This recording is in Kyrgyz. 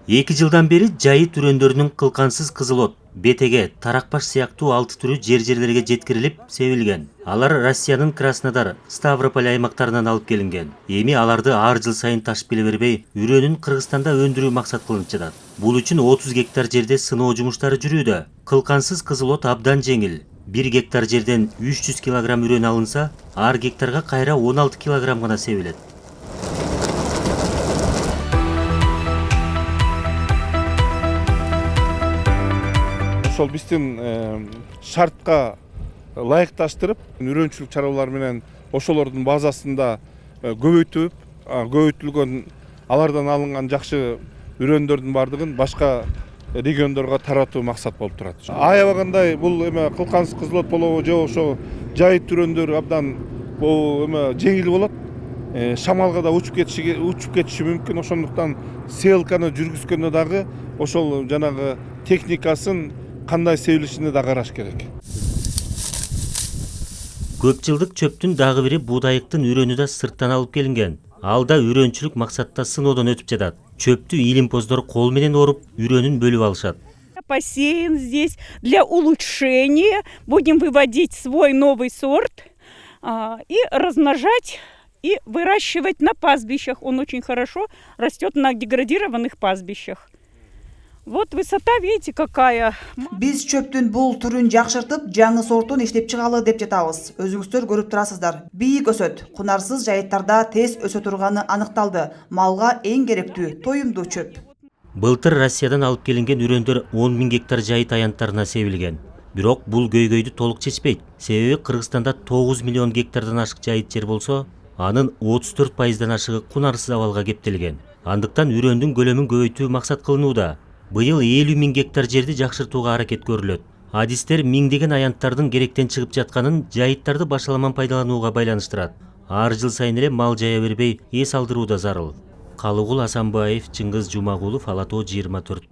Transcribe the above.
2 жылдан бери жайыт үрөндөрүнүн кылкансыз кызыл от, бетеге, таракбаш сыяктуу 6 түрү жерлерге жеткирилип, себилген. Алар Россиянын Краснодар, Ставрополь аймактарынан алып келинген. Эми аларды ар жыл сайын ташып келе бербей, үрөнүн Кыргызстанда өндүрүү максат кылынып жатат. Бул үчүн 30 гектар жерде сыноо жумуштары жүрүүдө. Кылкансыз кызыл от абдан жеңил. 1 гектар жерден 300 килограмм үрөн алынса, ар гектарга кайра 16 килограмм гана себилет. Ошол биздин шартка ылайыкташтырып, үрөнчүлүк чаралар менен ошолордун базасында көбөйтүлгөн алардан алынган жакшы үрөндөрдүн бардыгын башка региондорго таратуу максат болуп турат. Аябагандай бул кылкансыз кызыл от болобу же ошо жайыт үрөндөр абдан бул жеңил болот. Шамалга да учуп кетиши мүмкүн. Ошондуктан селканы жүргүзгөндө дагы ошол жанагы техникасын кандай себилишини да караш керек. Көп жылдык чөптүн дагы бири будайыктын үрөнү да сырттан алып келинген. Ал да үрөнчүлүк максатта сыноодон өтүп жатат. Чөптү илимпоздор кол менен оруп, үрөнүн бөлүп алышат. Посеян здесь для улучшения. Будем выводить свой новый сорт и размножать и выращивать на пастбищах. Он очень хорошо растет на деградированных пастбищах. Вот высота, видите, какая. Биз чөптүн бул түрүн жакшыртып, жаңы сортун иштеп чыгалы деп жатабыз. Өзүңүздөр көрүп турасыздар. Бийик өсөт, кунарсыз жайыттарда тез өсө турганы аныкталды. Малга эң керектүү тоюмдуу чөп. Былтыр Россиядан алып келинген үрөндөр 10 000 гектар жайыт аянттарына себилген. Бирок бул көйгөйдү толук чечпейт. Себеби Кыргызстанда 9 миллион гектардан ашык жайыт жер болсо, анын 34%дан ашыгы кунарсыз абалга кептелген. Андыктан үрөндүн көлөмүн көбөйтүү максат кылынууда. Быйыл 50 000 гектар жерди жакшыртууга аракет көрүлөт. Адистер миңдеген аянттардын керектен чыгып жатканын жайыттарды башаламан пайдаланууга байланыштырат. Ар жыл сайын эле мал жая бербей, эс алдыруу да зарыл. Калыгул Асанбаев, Чыңгыз Жумагулов, Ала Тоо 24.